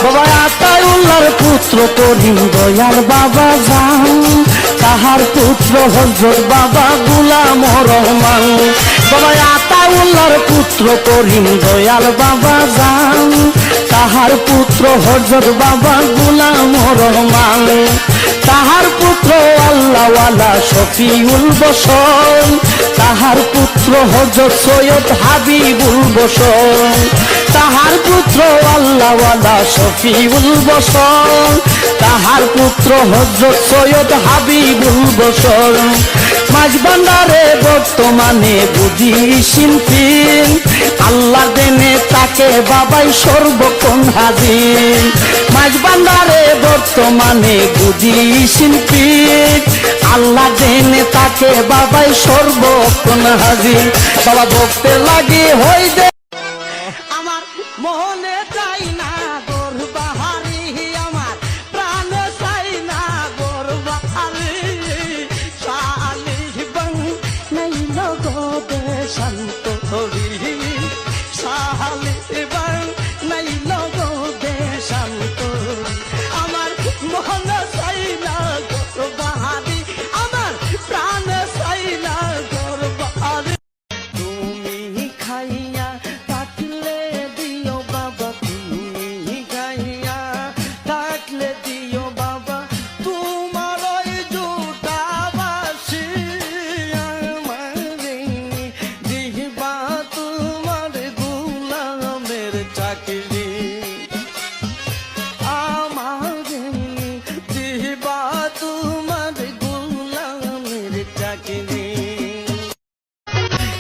বাবা আতাউল্লাহর পুত্র করিম দয়াল বাবা জান, তাহার পুত্র হযরত বাবা গোলাম রহমান। বাবা আতাউল্লাহর পুত্র করিম দয়াল বাবা জান, তাহার পুত্র হযরত বাবা গোলাম রহমান। তাহার পুত্র আল্লাহওয়ালা শফিউল বশর, তাহার পুত্র হযরত সৈয়দ হাবিবুল বশর। তাহার পুত্র আল্লাহওয়ালা শফিউল বশর, তাহার পুত্র হযরত সৈয়দ হাবিবুল বশর। মাঝবান্ডারে বর্তমানে বুদ্ধি শিল্পী, আল্লাহ দেনে তাকে বাবাই সর্বক্ষণ হাজির। মাঝবান্ডারে বর্তমানে বুদ্ধি শিল্পী, আল্লাহ দেনে তাকে বাবাই সর্বক্ষণ হাজির। বাবা ভক্তে লাগে হই দে আমার মনে চাই না গোর বাহারি, আমার প্রাণে চাই না গোর বাহারি। শালিহ বং নাই লগতে শান্ত হরি, শালিহ বং নাই লগতে শান্ত। আমার মনে চাই না গোর বাহারি, আমার প্রাণে চাই না গোর বাহারি। তুমি খাইয়া থাকলে দিও বাবা, তুমি খাইয়া থাকলে দিও বাবা, তোমার ওই জুটা বাসি আমারে দিবা তোমার গোলামের চাকরি, আমারে দিবা তোমার গোলামের চাকরি।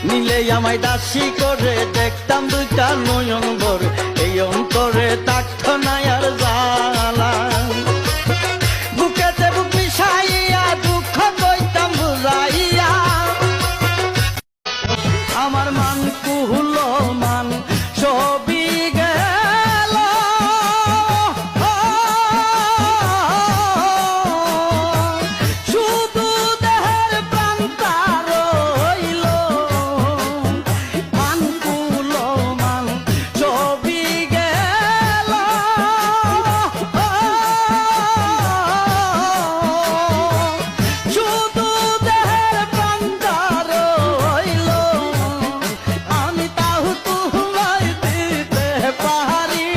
নিলে আমায় দাসী করে দেখতাম দুইটা নয়ন ভর, এই অন্তরে থাকত না আর জ্বালা। বুকেতে বুক মিশাইয়া দুঃখ কইতাম বুঝাইয়া, আমার মান কুহল মান সবই গেল। শুধু দেহের প্রাণটা রইল, মান কুল মান সবই গেল। শুধু দেহের প্রাণটা রইল, আমি তাও তোমায় দিতে পারি।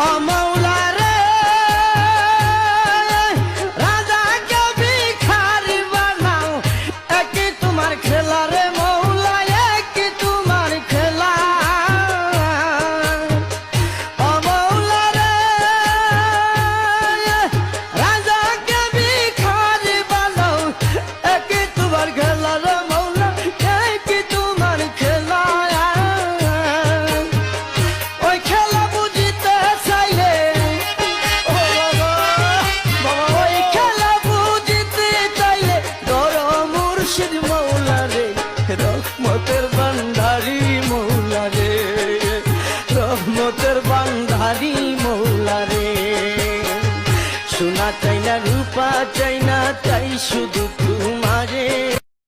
ও মৌলা রে, রাজাকে ভিখারি বানাও, একই তোমার খেলা রে মৌলা, একই তোমার খেলা। ও মৌলা রে, রাজাকে ভিখারি বানাও, একই তোমার খেলা রে মৌলা, একই তোমার খেলা। ওই খেলা বুঝিতে চাইলে, ও বাবা, ওই খেলা বুঝিতে চাইলে ধর মুর্শিদ মৌলা রে, রহমতের ভান্ডারি মৌলা রে, রহমতের ভান্ডারি মৌলা রে। সোনা চাই না রূপা চাই না, চাই শুধু